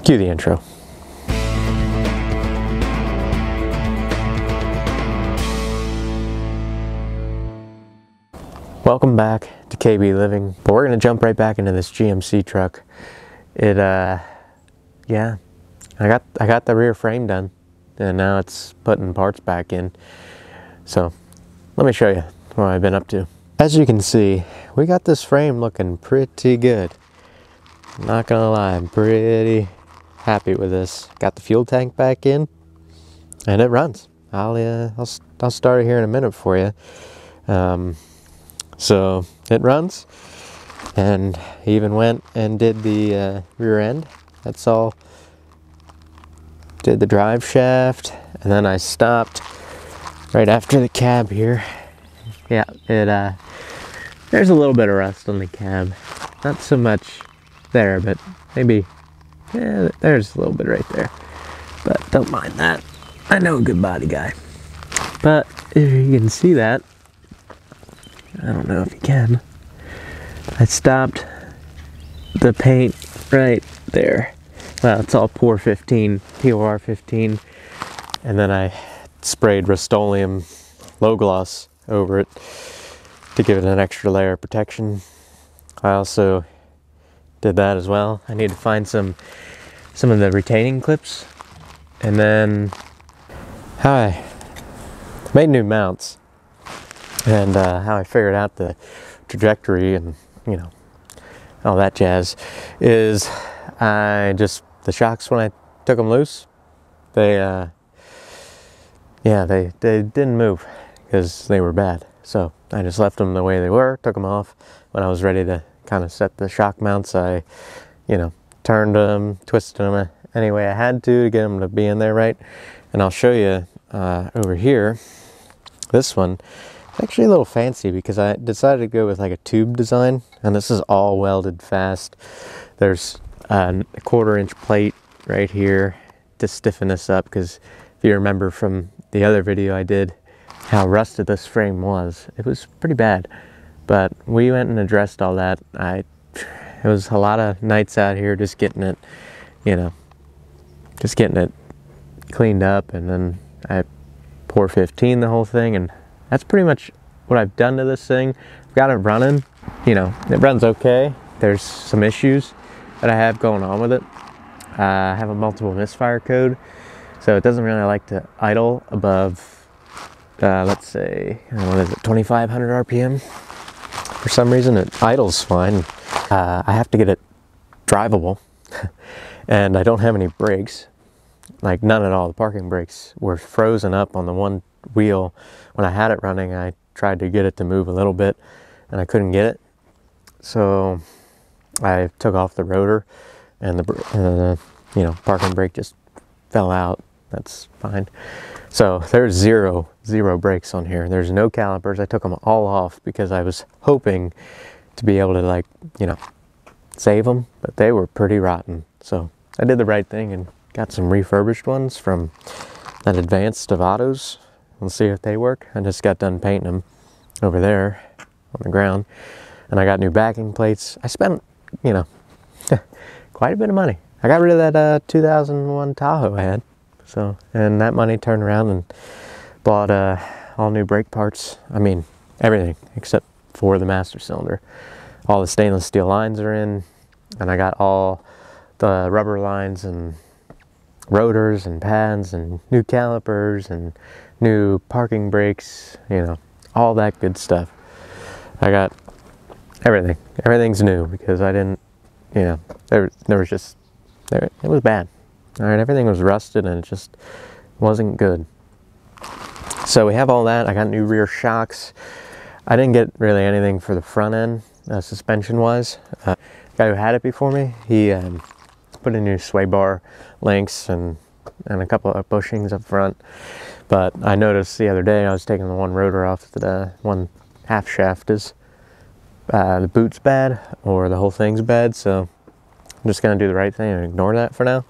Cue the intro. Welcome back to KB Living, but we're gonna jump right back into this GMC truck. Yeah, I got the rear frame done, and now it's putting parts back in. So let me show you what I've been up to. As you can see, we got this frame looking pretty good. Not gonna lie, I'm pretty happy with this. Got the fuel tank back in, and it runs. I'll start it here in a minute for you. So it runs, and he even went and did the rear end. That's all. Did the drive shaft, and then I stopped right after the cab here. Yeah, there's a little bit of rust on the cab. Not so much there, but maybe, yeah, there's a little bit right there. But don't mind that. I know a good body guy. But if you can see that, I don't know if you can. I stopped the paint right there. Well, it's all POR 15, and then I sprayed Rust-Oleum low gloss over it to give it an extra layer of protection. I also did that as well. I need to find some of the retaining clips, and then how I made new mounts, and how I figured out the trajectory and, you know, all that jazz is the shocks, when I took them loose, they didn't move because they were bad. So I just left them the way they were, took them off. When I was ready to kind of set the shock mounts, I, you know, turned them, twisted them any way I had to get them to be in there right. And I'll show you over here, this one. It's actually a little fancy because I decided to go with like a tube design, and this is all welded fast. There's a 1/4 inch plate right here to stiffen this up, because if you remember from the other video I did how rusted this frame was, it was pretty bad. But we went and addressed all that. It was a lot of nights out here just getting it, you know, just getting it cleaned up, and then I POR 15 the whole thing, and that's pretty much what I've done to this thing. I've got it running, you know, it runs okay. There's some issues that I have going on with it. I have a multiple misfire code, so it doesn't really like to idle above, let's say, what is it, 2500 RPM? For some reason it idles fine. I have to get it drivable, and I don't have any brakes, like none at all. The parking brakes were frozen up on the one wheel. When I had it running, I tried to get it to move a little bit, and I couldn't get it. So I took off the rotor, and the you know, parking brake just fell out. That's fine. So there's zero brakes on here. There's no calipers. I took them all off because I was hoping to be able to, like, you know, save them, but they were pretty rotten. So I did the right thing and got some refurbished ones from that Advanced of Autos. We'll see if they work. I just got done painting them over there on the ground, and I got new backing plates. I spent, you know, quite a bit of money. I got rid of that 2001 Tahoe I had, so, and that money turned around and bought all new brake parts. I mean, everything except for the master cylinder. All the stainless steel lines are in, and I got all the rubber lines and rotors and pads and new calipers and new parking brakes, you know, all that good stuff. I got everything. Everything's new because I didn't, you know, there was just, it was bad. All right, everything was rusted and it just wasn't good. So we have all that. I got new rear shocks. I didn't get really anything for the front end, suspension wise. The guy who had it before me, he put in new sway bar links and a couple of bushings up front. But I noticed the other day I was taking the one rotor off, the one half shaft is the boot's bad or the whole thing's bad, so I'm just gonna do the right thing and ignore that for now.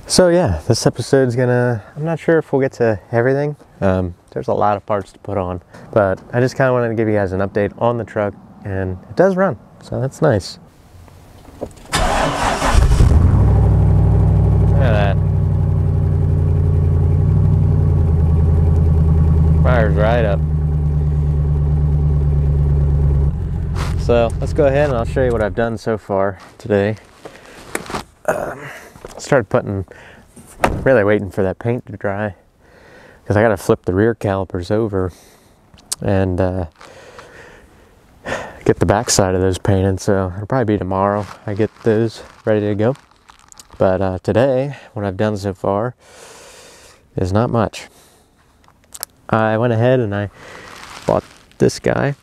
So yeah, this episode's gonna, I'm not sure if we'll get to everything. There's a lot of parts to put on, but I just kind of wanted to give you guys an update on the truck, and it does run, so that's nice. dried up. So let's go ahead and I'll show you what I've done so far today. Started really waiting for that paint to dry, because I got to flip the rear calipers over and get the back side of those painted. So it'll probably be tomorrow I get those ready to go. But today, what I've done so far is not much. I went ahead and I bought this guy,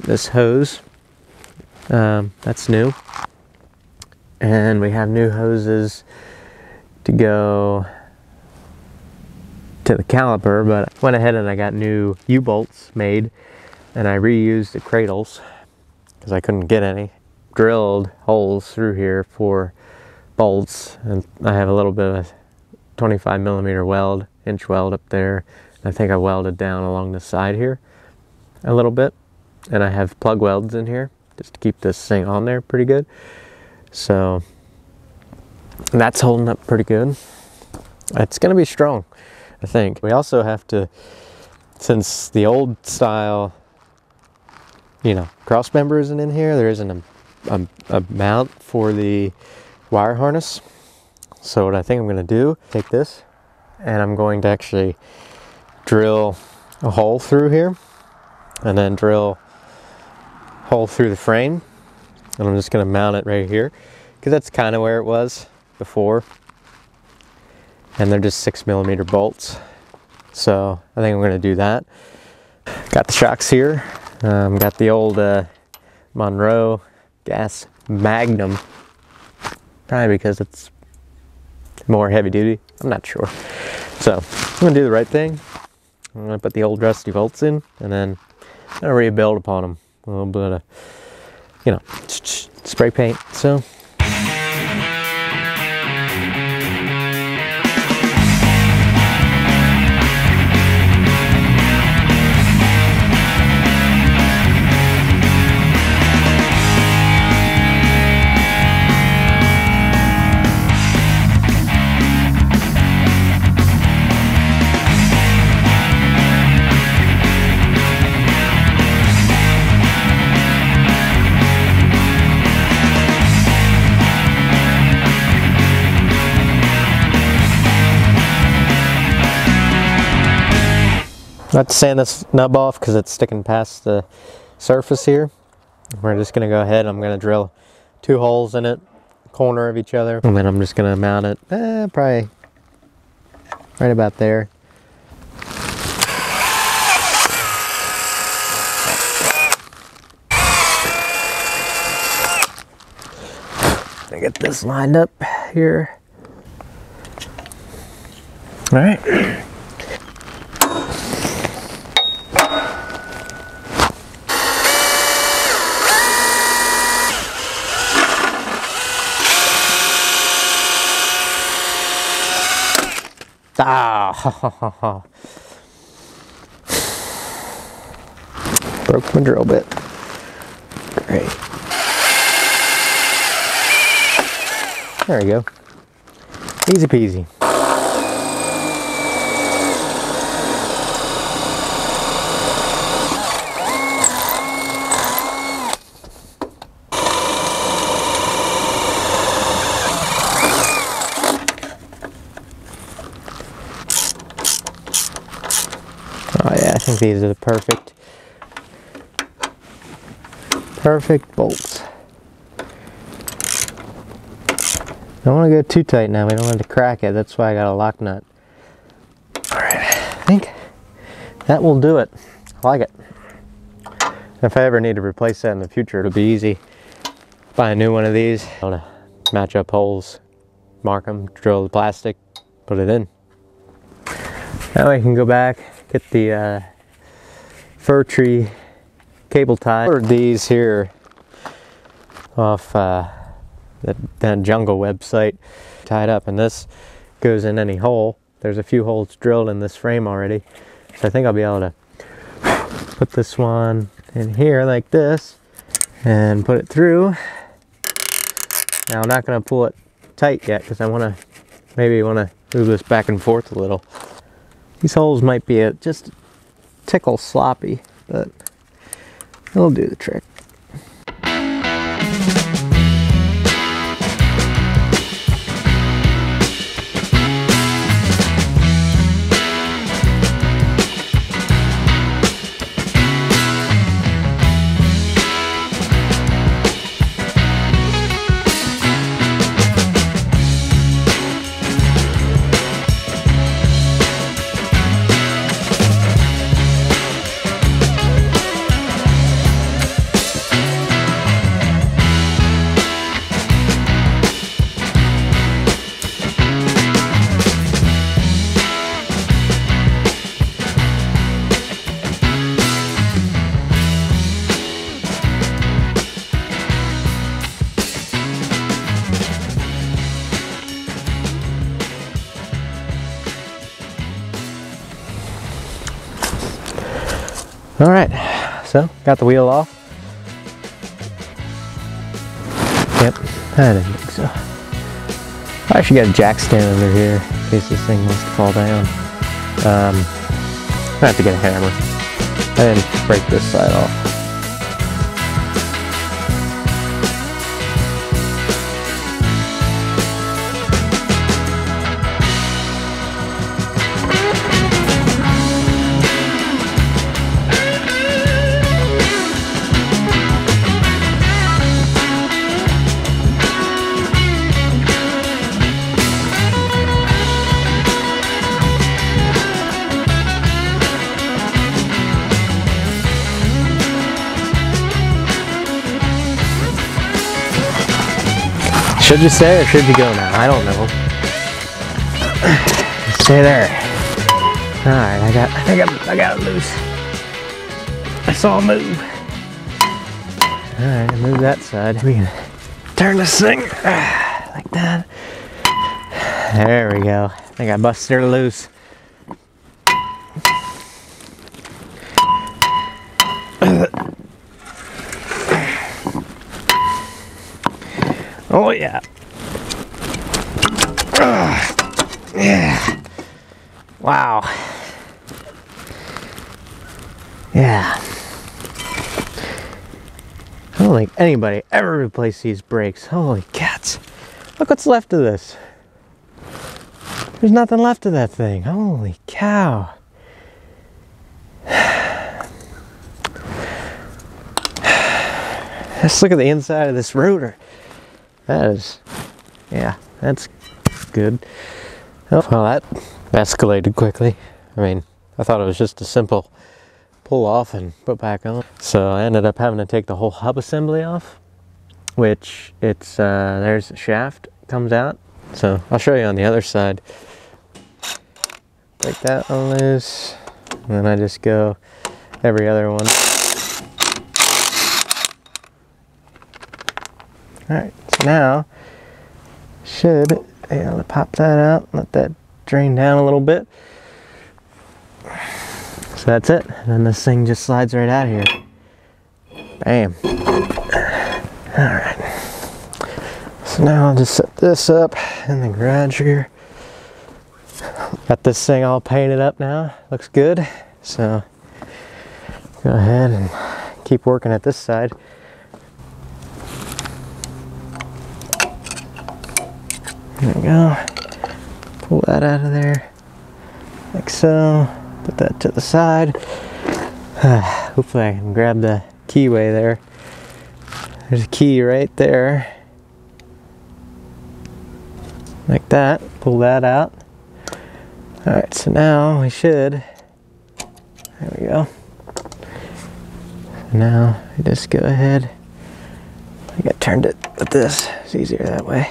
this hose. That's new. And we have new hoses to go to the caliper, but I went ahead and I got new U-bolts made, and I reused the cradles because I couldn't get any. Drilled holes through here for bolts, and I have a little bit of 25mm weld, inch weld up there. I think I welded down along the side here a little bit, and I have plug welds in here just to keep this thing on there pretty good. So that's holding up pretty good. It's going to be strong, I think. We also have to, since the old style, cross member isn't in here, there isn't a mount for the wire harness. So what I think I'm going to do, take this and I'm going to actually drill a hole through here and then drill a hole through the frame, and I'm just going to mount it right here because that's kind of where it was before, and they're just 6mm bolts. So I think I'm going to do that. Got the shocks here. Got the old Monroe Gas Magnum, probably because it's more heavy duty, I'm not sure. So I'm going to do the right thing. I'm going to put the old rusty bolts in, and then I'm going to rebuild upon them. A little bit of, spray paint. So not to sand this nub off because it's sticking past the surface here. We're just going to go ahead. I'm going to drill 2 holes in it, corner of each other, and then I'm just going to mount it probably right about there. I get this lined up here. All right. Ah, broke my drill bit. Great. There we go. Easy peasy. Oh yeah, I think these are the perfect bolts. Don't want to go too tight now. We don't want to crack it. That's why I got a lock nut. All right, I think that will do it. I like it. If I ever need to replace that in the future, it'll be easy. Buy a new one of these. I want to match up holes, mark them, drill the plastic, put it in. Now I can go back, get the fir tree cable tie. I ordered these here off that Jungle website, tied up, and this goes in any hole. There's a few holes drilled in this frame already, so I think I'll be able to put this one in here like this and put it through. Now I'm not going to pull it tight yet because I maybe want to move this back and forth a little. These holes might be just tickle sloppy, but it'll do the trick. All right, so got the wheel off. Yep, I didn't think so. I actually got a jack stand under here in case this thing wants to fall down. I have to get a hammer. I didn't break this side off. Should you stay or should you go now? I don't know. Stay there. All right, I got it loose. I saw it move. All right, move that side. We can turn this thing like that. There we go. I think I busted her loose. Oh yeah. Yeah. Wow. Yeah. I don't think anybody ever replaced these brakes. Holy cats. Look what's left of this. There's nothing left of that thing. Holy cow. Let's look at the inside of this rotor. That is, yeah, that's good. Oh, well, that escalated quickly. I mean, I thought it was just a simple pull off and put back on. So I ended up having to take the whole hub assembly off, which it's, there's the shaft comes out. So I'll show you on the other side. Break that one loose, and then I just go every other one. Alright, so now should be able to pop that out, let that drain down a little bit. So that's it. And then this thing just slides right out of here. Bam. Alright. So now I'll just set this up in the garage here. Got this thing all painted up now. Looks good. So go ahead and keep working at this side. There we go. Pull that out of there, like so. Put that to the side. Hopefully I can grab the keyway there. There's a key right there. Like that. Pull that out. Alright, so now we should, there we go. So now I just go ahead. I think I turned it with this. It's easier that way.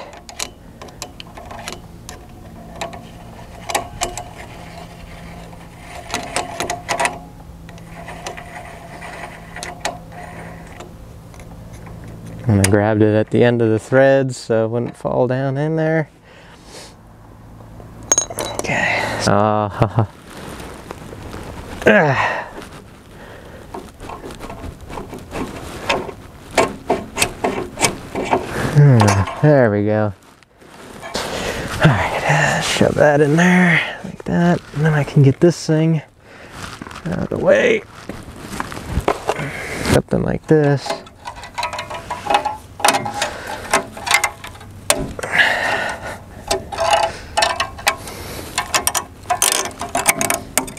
And I grabbed it at the end of the threads so it wouldn't fall down in there. Okay. There we go. Alright, shove that in there like that. And then I can get this thing out of the way. Something like this.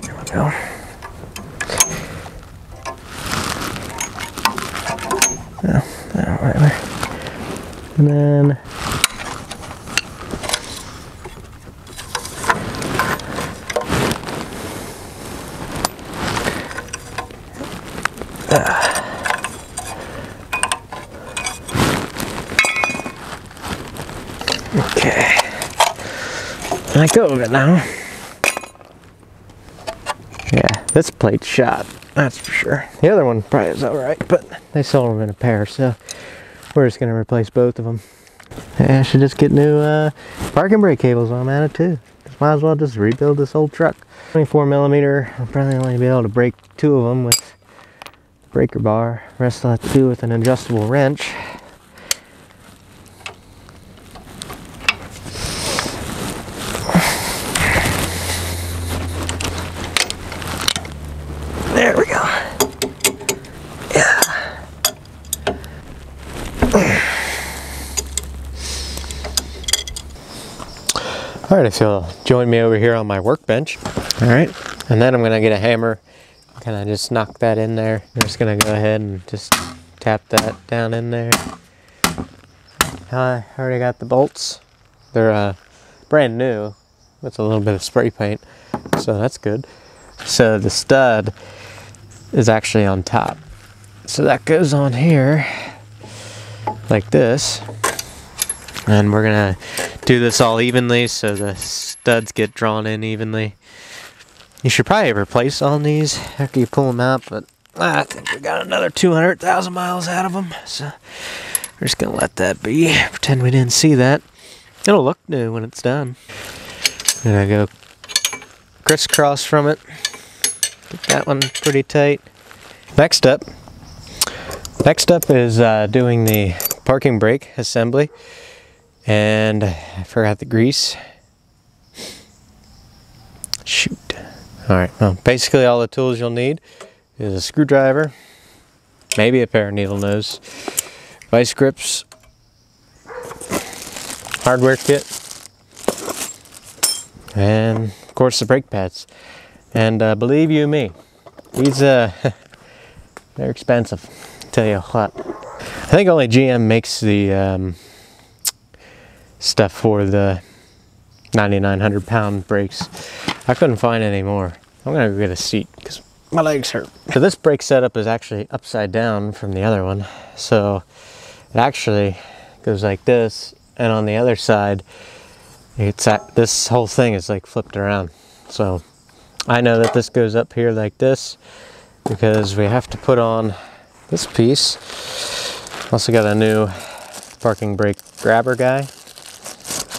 There we go. Right there. And then okay, let go of it now. Yeah, this plate's shot, that's for sure. The other one probably is alright, but they sold them in a pair, so we're just gonna replace both of them. Yeah, I should just get new parking brake cables while I'm at it too. Just might as well just rebuild this old truck. 24mm, I'll probably only be able to break 2 of them with breaker bar. The rest I'll have to do with an adjustable wrench. There we go. Yeah. Alright, if you'll join me over here on my workbench. Alright, and then I'm going to get a hammer, kind of just knock that in there. I'm just going to go ahead and just tap that down in there. I already got the bolts. They're brand new with a little bit of spray paint, so that's good. So the stud is actually on top. So that goes on here like this. And we're gonna do this all evenly so the studs get drawn in evenly. You should probably replace all these after you pull them out, but I think we got another 200,000 miles out of them. So we're just gonna let that be. Pretend we didn't see that. It'll look new when it's done. I'm gonna go crisscross from it. Get that one pretty tight. Next up is doing the parking brake assembly. And I forgot the grease. Shoot. Alright, well, basically all the tools you'll need is a screwdriver, maybe a pair of needle nose, vice grips, hardware kit, and of course the brake pads. And believe you me, these they're expensive, I'll tell you what. I think only GM makes the stuff for the 9,900 pound brakes. I couldn't find any more. I'm gonna go get a seat because my legs hurt. So this brake setup is actually upside down from the other one. So it actually goes like this, and on the other side, this whole thing is like flipped around. So I know that this goes up here like this because we have to put on this piece. Also got a new parking brake grabber guy.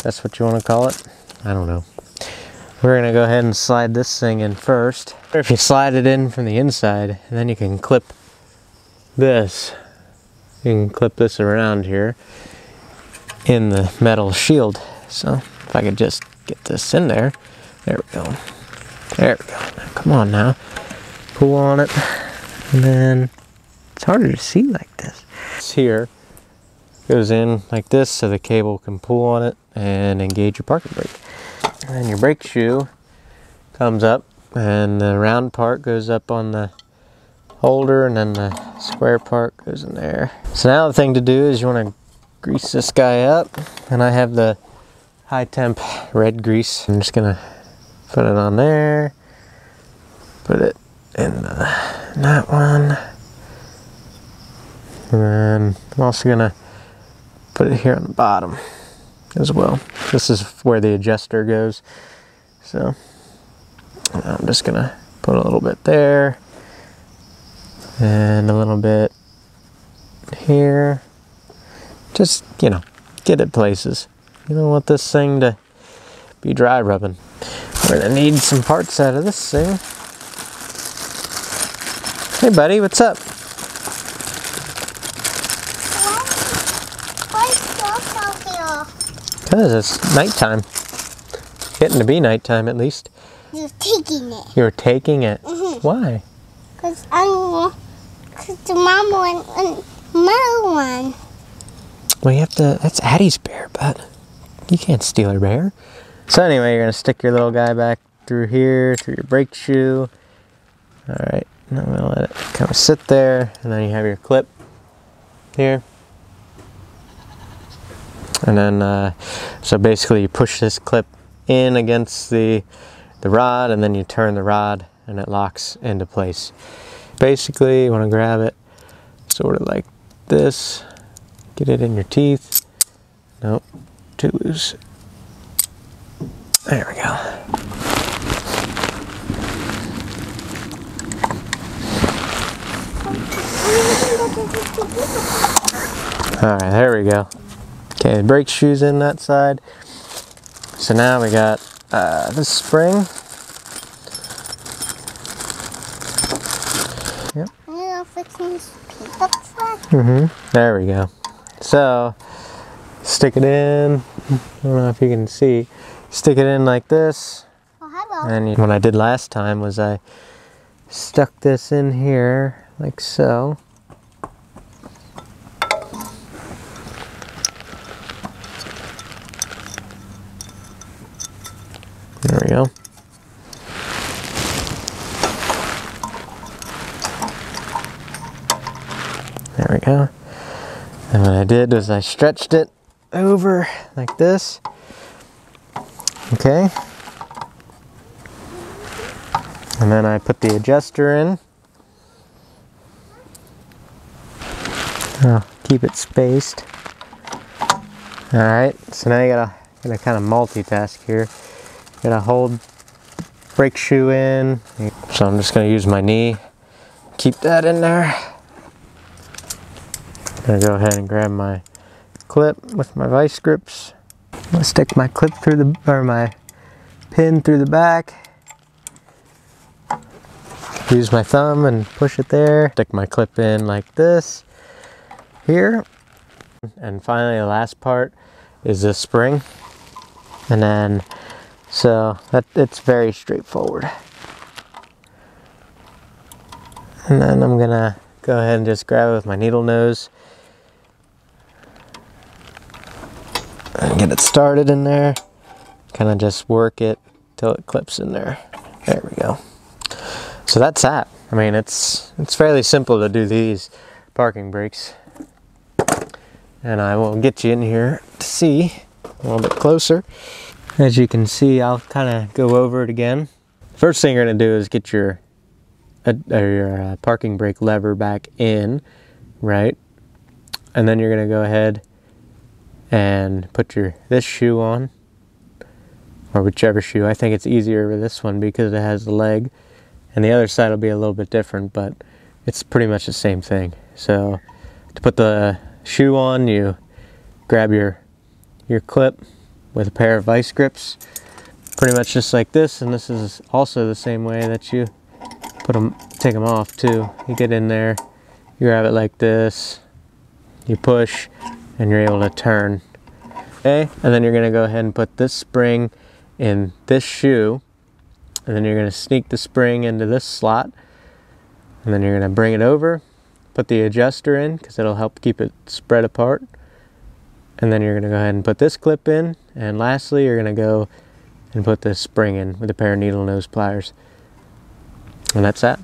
That's what you want to call it. I don't know. We're going to go ahead and slide this thing in first. If you slide it in from the inside, and then you can clip this. You can clip this around here in the metal shield. So if I could just get this in there. There we go. There we go. Now, come on now. Pull on it. And then it's harder to see like this. It's here. Goes in like this so the cable can pull on it and engage your parking brake. And then your brake shoe comes up and the round part goes up on the holder and then the square part goes in there. So now the thing to do is you want to grease this guy up, and I have the high temp red grease. I'm just gonna put it on there, put it in that one, and then I'm also gonna put it here on the bottom as well. This is where the adjuster goes. So I'm just gonna put a little bit there and a little bit here. Just, you know, get it places. You don't want this thing to be dry rubbing. We're gonna need some parts out of this thing. Hey buddy, what's up? Because it's nighttime. Getting to be nighttime at least. You're taking it. You're taking it? Mm-hmm. Why? Because the mama and another one. Well, you have to, that's Addie's bear, but you can't steal her bear. So anyway, you're gonna stick your little guy back through here, through your brake shoe. All right, and I'm gonna let it kind of sit there, and then you have your clip here. And then, so basically you push this clip in against the rod, and then you turn the rod and it locks into place. Basically, you want to grab it sort of like this, get it in your teeth. Nope, too loose. There we go. All right, there we go. Okay, the brake shoe's in that side. So now we got this spring. Yep. There we go. So stick it in. I don't know if you can see. Stick it in like this. And what I did last time was I stuck this in here like so. There we go. There we go. And what I did was I stretched it over like this. Okay. And then I put the adjuster in. I'll keep it spaced. Alright, so now you gotta kind of multitask here. Gotta hold brake shoe in. So I'm just gonna use my knee. Keep that in there. I'm gonna go ahead and grab my clip with my vice grips. I'm gonna stick my clip through the, or my pin through the back. Use my thumb and push it there. Stick my clip in like this here. And finally the last part is this spring. And then, so it's very straightforward. And then I'm gonna go ahead and just grab it with my needle nose and get it started in there. Kind of just work it till it clips in there. There we go. So that's that. I mean, it's fairly simple to do these parking brakes. And I will get you in here to see a little bit closer. As you can see, I'll kind of go over it again. First thing you're going to do is get your parking brake lever back in, right? And then you're going to go ahead and put this shoe on, or whichever shoe. I think it's easier with this one because it has the leg, and the other side will be a little bit different, but it's pretty much the same thing. So to put the shoe on, you grab your clip with a pair of vice grips, pretty much just like this. And this is also the same way that you take them off too. You get in there, you grab it like this, you push, and you're able to turn. Okay, and then you're gonna go ahead and put this spring in this shoe, and then you're gonna sneak the spring into this slot, and then you're gonna bring it over, put the adjuster in because it'll help keep it spread apart, and then you're gonna go ahead and put this clip in, and lastly you're gonna go and put this spring in with a pair of needle nose pliers. And that's that.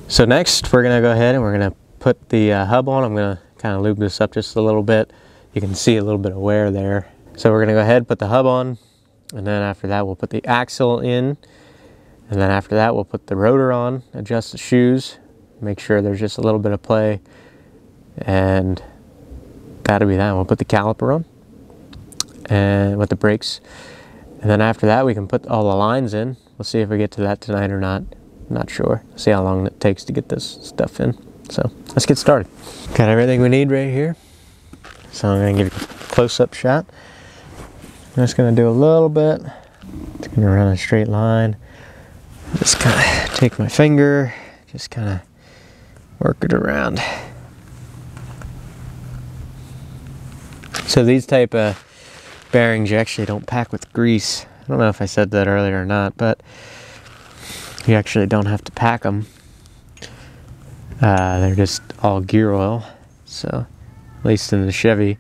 So next we're gonna go ahead and we're gonna put the hub on. I'm gonna kind of lube this up just a little bit. You can see a little bit of wear there. So we're gonna go ahead and put the hub on, and then after that we'll put the axle in, and then after that we'll put the rotor on, adjust the shoes, make sure there's just a little bit of play, and that'll be that. We'll put the caliper on and with the brakes, and then after that we can put all the lines in. We'll see if we get to that tonight or not. Not sure. See how long it takes to get this stuff in. So let's get started. Got everything we need right here. So I'm going to give you a close-up shot. I'm just going to do a little bit. It's going to run a straight line. Just kind of take my finger, just kind of work it around. So these type of bearings you actually don't pack with grease. I don't know if I said that earlier or not, but You actually don't have to pack them. They're just all gear oil. So, at least in the Chevy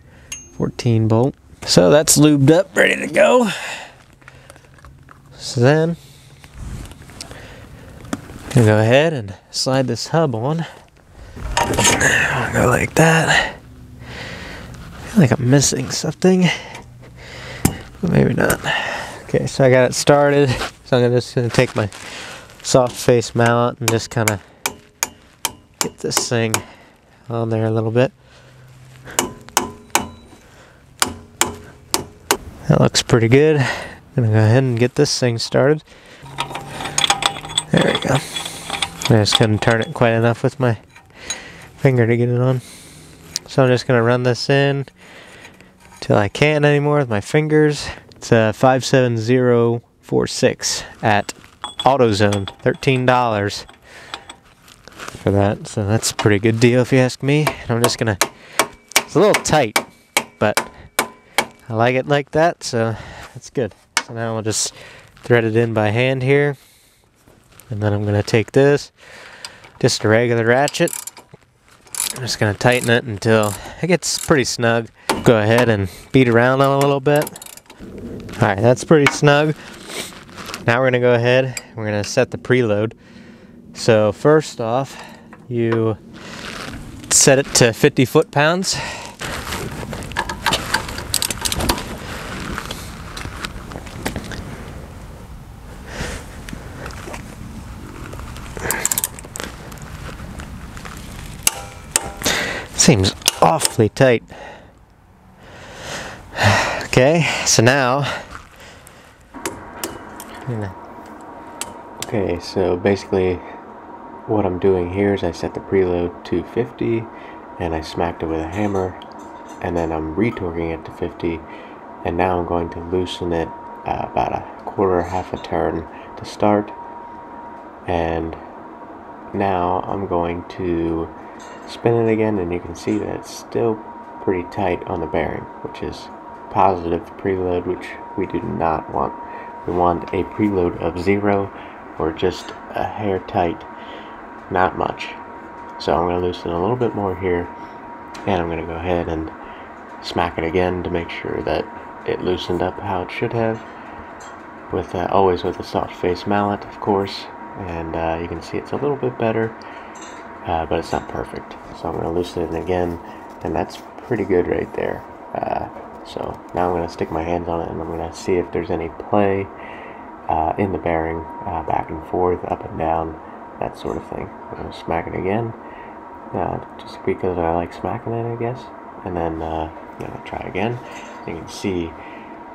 14 bolt. So that's lubed up, ready to go. So then, I'm gonna go ahead and slide this hub on. I'll go like that. I feel like I'm missing something, but maybe not. Okay, so I got it started. So I'm just gonna take my soft face mallet and just kind of get this thing on there a little bit. That looks pretty good. I'm gonna go ahead and get this thing started. There we go. I just couldn't turn it quite enough with my finger to get it on. So I'm just gonna run this in till I can't anymore with my fingers. It's a 57046 at AutoZone, $13 for that. So that's a pretty good deal if you ask me. And I'm just gonna, it's a little tight, but I like it like that, so that's good. So now I'll just thread it in by hand here. And then I'm going to take this, just a regular ratchet. I'm just going to tighten it until it gets pretty snug. Go ahead and beat around on it a little bit. Alright, that's pretty snug. Now we're going to go ahead and we're going to set the preload. So first off, you set it to 50 foot-pounds. Seems awfully tight. Okay, so now, okay, so basically what I'm doing here is I set the preload to 50 and I smacked it with a hammer, and then I'm retorquing it to 50, and now I'm going to loosen it about a quarter, half a turn to start, and now I'm going to spin it again, and you can see that it's still pretty tight on the bearing, which is positive preload, which we do not want. We want a preload of 0 or just a hair tight, not much. So I'm going to loosen a little bit more here, and I'm going to go ahead and smack it again to make sure that it loosened up how it should have, with always with a soft face mallet, of course. And you can see it's a little bit better, but it's not perfect. So I'm going to loosen it again, and that's pretty good right there. So now I'm going to stick my hands on it, and I'm going to see if there's any play in the bearing, back and forth, up and down, that sort of thing. I'm going to smack it again, just because I like smacking it, I guess. And then I'm going to try again. You can see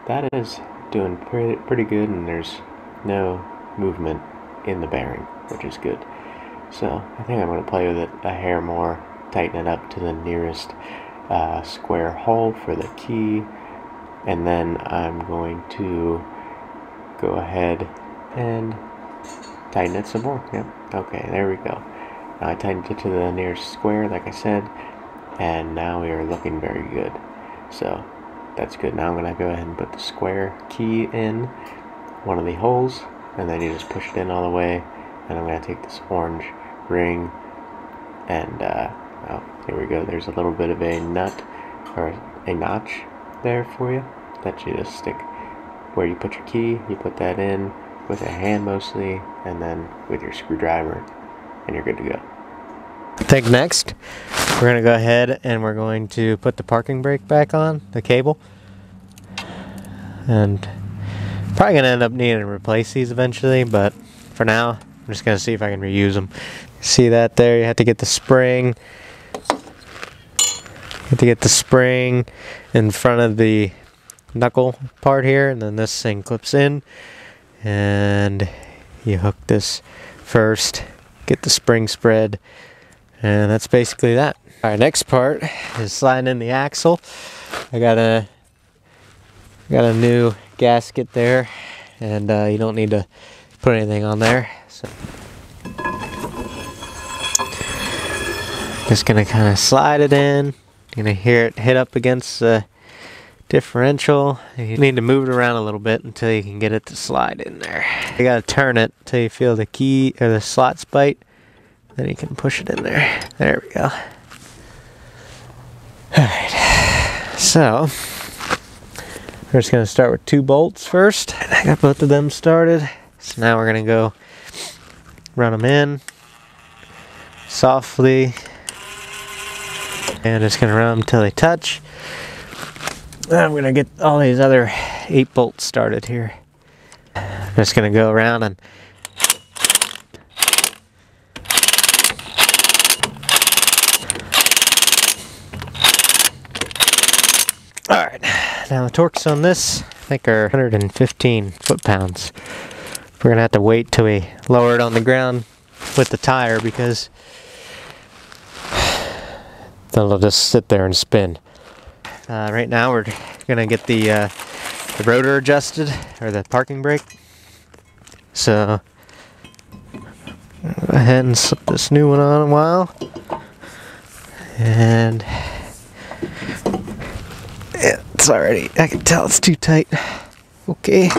that is doing pretty good, and there's no movement in the bearing, which is good. So I think I'm going to play with it a hair more, tighten it up to the nearest square hole for the key, and then I'm going to go ahead and tighten it some more. Yep. Okay, there we go. Now I tightened it to the nearest square, like I said, and now we are looking very good. So that's good. Now I'm going to go ahead and put the square key in one of the holes, and then you just push it in all the way. And I'm going to take this orange ring, and oh, here we go. There's a little bit of a nut or a notch there for you that you just stick where you put your key. You put that in with a hand mostly, and then with your screwdriver, and you're good to go. I think next we're going to go ahead and we're going to put the parking brake back on, the cable, and probably going to end up needing to replace these eventually, but for now I'm just going to see if I can reuse them. See that there? You have to get the spring. You have to get the spring in front of the knuckle part here, and then this thing clips in, and you hook this first, get the spring spread, and that's basically that. Alright, next part is sliding in the axle. I got a new gasket there, and you don't need to put anything on there. So just gonna kind of slide it in. You're gonna hear it hit up against the differential. You need to move it around a little bit until you can get it to slide in there. You gotta turn it till you feel the key or the slots bite. Then you can push it in there. There we go. Alright, so we're just gonna start with 2 bolts first. I got both of them started. So now we're gonna go run them in softly. And just gonna run them until they touch. Then I'm gonna get all these other 8 bolts started here. I'm just gonna go around and alright, now the torques on this I think are 115 foot-pounds. We're gonna have to wait till we lower it on the ground with the tire because then it'll just sit there and spin. Right now we're gonna get the rotor adjusted, or the parking brake. So go ahead and slip this new one on a while, and it's already, I can tell it's too tight. Okay.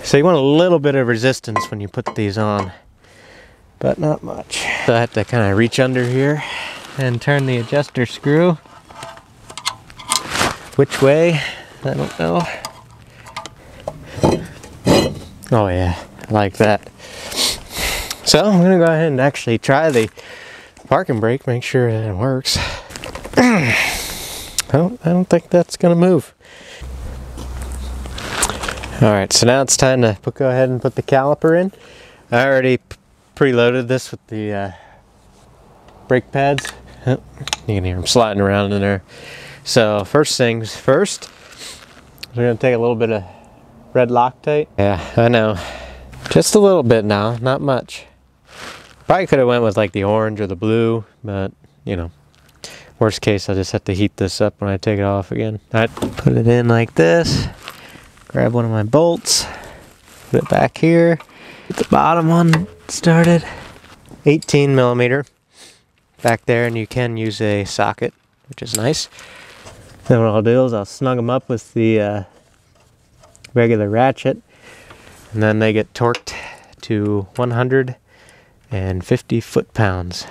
So you want a little bit of resistance when you put these on, but not much. So I have to kind of reach under here and turn the adjuster screw. Which way? I don't know. Oh yeah, I like that. So I'm gonna go ahead and actually try the parking brake, make sure that it works. I don't think that's gonna move. Alright, so now it's time to go ahead and put the caliper in. I already preloaded this with the brake pads. Oh, you can hear them sliding around in there. So first things first, we're going to take a little bit of red Loctite. Yeah, I know. Just a little bit now, not much. Probably could have went with like the orange or the blue, but you know, worst case I'll just have to heat this up when I take it off again. Alright, put it in like this. Grab one of my bolts, put it back here. Get the bottom one started. 18 millimeter back there, and you can use a socket, which is nice. Then what I'll do is I'll snug them up with the regular ratchet, and then they get torqued to 150 foot-pounds.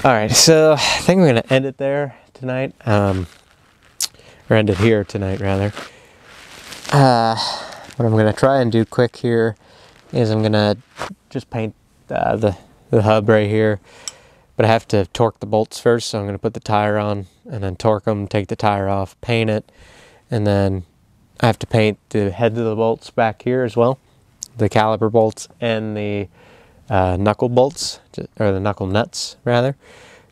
Alright, so I think we're going to end it there tonight. Or end it here tonight, rather. What I'm going to try and do quick here is I'm going to just paint the hub right here. But I have to torque the bolts first, so I'm going to put the tire on and then torque them, take the tire off, paint it, and then I have to paint the heads of the bolts back here as well, the caliper bolts and the knuckle bolts, or the knuckle nuts rather,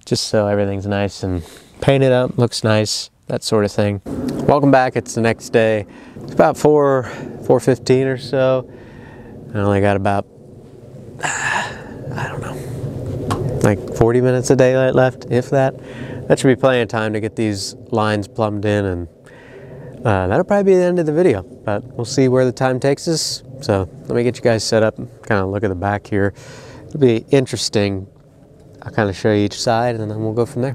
just so everything's nice and painted up, looks nice, that sort of thing. Welcome back. It's the next day. It's about 4:15 or so. I only got about I don't know, like 40 minutes of daylight left, if that. That should be plenty of time to get these lines plumbed in, and that'll probably be the end of the video, but we'll see where the time takes us. So let me get you guys set up and kind of look at the back here. It'll be interesting. I'll kind of show you each side, and then we'll go from there.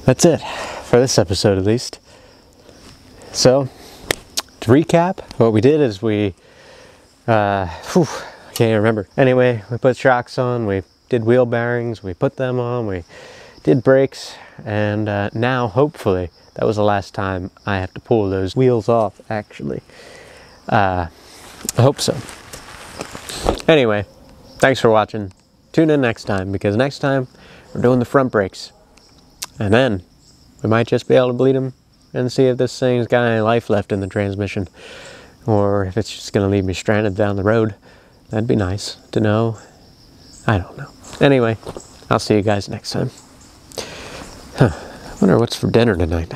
that's it for this episode, at least. So, to recap, what we did is we, I can't remember. Anyway, we put shocks on, we did wheel bearings, we put them on, we did brakes, and now, hopefully, that was the last time I have to pull those wheels off, actually. I hope so. Anyway, thanks for watching. Tune in next time, because next time we're doing the front brakes. And then we might just be able to bleed them and see if this thing's got any life left in the transmission, or if it's just going to leave me stranded down the road. That'd be nice to know. I don't know. Anyway, I'll see you guys next time. I wonder what's for dinner tonight.